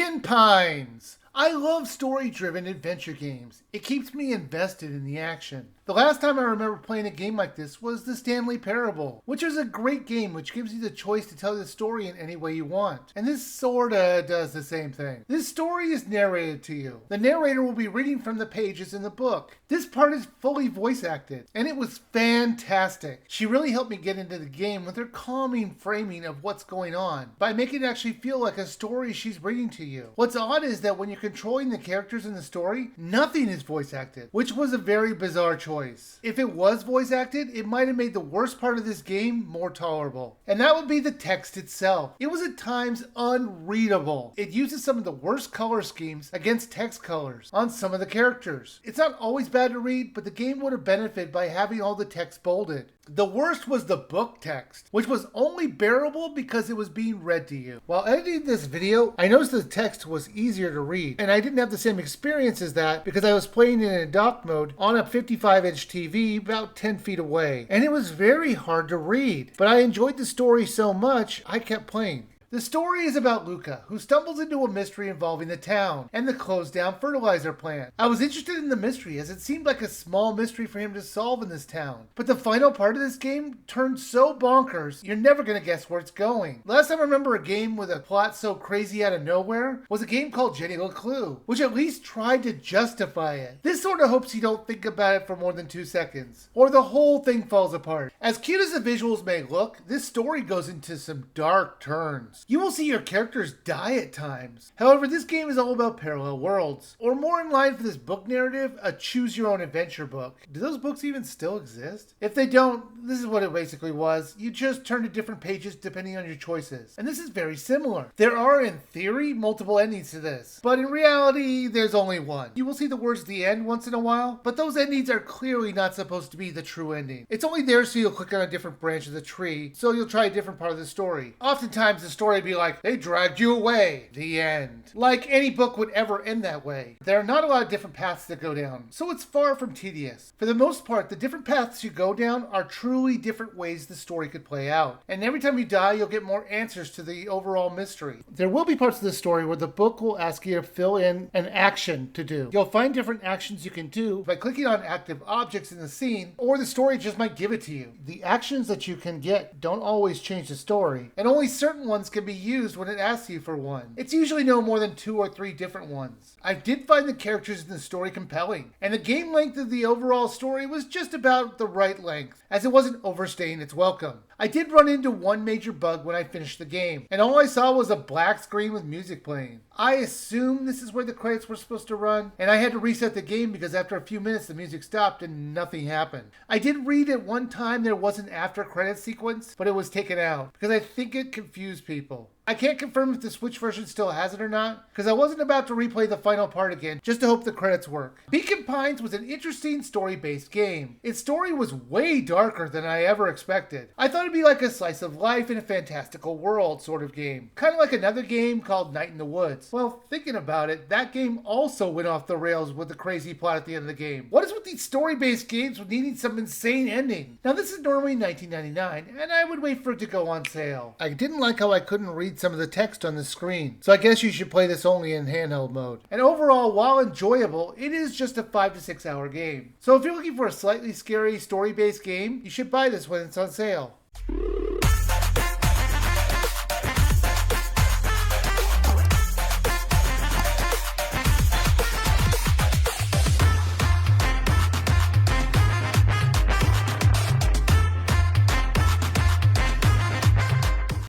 Pecan Pines! I love story-driven adventure games. It keeps me invested in the action. The last time I remember playing a game like this was the Stanley Parable, which is a great game which gives you the choice to tell the story in any way you want. And this sorta does the same thing. This story is narrated to you. The narrator will be reading from the pages in the book. This part is fully voice acted, and it was fantastic. She really helped me get into the game with her calming framing of what's going on, by making it actually feel like a story she's reading to you. What's odd is that when you're controlling the characters in the story, nothing is voice acted, which was a very bizarre choice. If it was voice acted, it might have made the worst part of this game more tolerable. And that would be the text itself. It was at times unreadable. It uses some of the worst color schemes against text colors on some of the characters. It's not always bad to read, but the game would have benefited by having all the text bolded. The worst was the book text, which was only bearable because it was being read to you. While editing this video, I noticed the text was easier to read, and I didn't have the same experience as that because I was playing in a dock mode on a 55-inch TV about 10 feet away, and it was very hard to read. But I enjoyed the story so much, I kept playing. The story is about Luca, who stumbles into a mystery involving the town and the closed down fertilizer plant. I was interested in the mystery as it seemed like a small mystery for him to solve in this town. But the final part of this game turned so bonkers, you're never going to guess where it's going. Last time I remember a game with a plot so crazy out of nowhere was a game called Jenny LeClue, which at least tried to justify it. This sort of hopes you don't think about it for more than 2 seconds, or the whole thing falls apart. As cute as the visuals may look, this story goes into some dark turns. You will see your characters die at times. However, this game is all about parallel worlds, or more in line for this book narrative, a choose-your-own-adventure book. Do those books even still exist? If they don't, this is what it basically was. You just turn to different pages depending on your choices. And this is very similar. There are, in theory, multiple endings to this, but in reality, there's only one. You will see the words "the end" once in a while, but those endings are clearly not supposed to be the true ending. It's only there so you'll click on a different branch of the tree, so you'll try a different part of the story. Oftentimes, the story would be like, "They dragged you away. The end." Like any book would ever end that way. There are not a lot of different paths to go down, so it's far from tedious. For the most part, the different paths you go down are truly different ways the story could play out. And every time you die, you'll get more answers to the overall mystery. There will be parts of the story where the book will ask you to fill in an action to do. You'll find different actions you can do by clicking on active objects in the scene, or the story just might give it to you. The actions that you can get don't always change the story, and only certain ones can be used when it asks you for one. It's usually no more than 2 or 3 different ones. I did find the characters in the story compelling, and the game length of the overall story was just about the right length, as it wasn't overstaying its welcome. I did run into one major bug when I finished the game, and all I saw was a black screen with music playing. I assume this is where the credits were supposed to run, and I had to reset the game because after a few minutes the music stopped and nothing happened. I did read at one time there was an after credits sequence, but it was taken out because I think it confused people. I can't confirm if the Switch version still has it or not, because I wasn't about to replay the final part again just to hope the credits work. Pecan Pines was an interesting story-based game. Its story was way darker than I ever expected. I thought it'd be like a slice of life in a fantastical world sort of game. Kind of like another game called Night in the Woods. Well, thinking about it, that game also went off the rails with the crazy plot at the end of the game. What is with these story-based games with needing some insane ending? Now this is normally $19.99, and I would wait for it to go on sale. I didn't like how I couldn't read some of the text on the screen, so I guess you should play this only in handheld mode. And overall, while enjoyable, it is just a 5 to 6 hour game. So if you're looking for a slightly scary story-based game, you should buy this when it's on sale.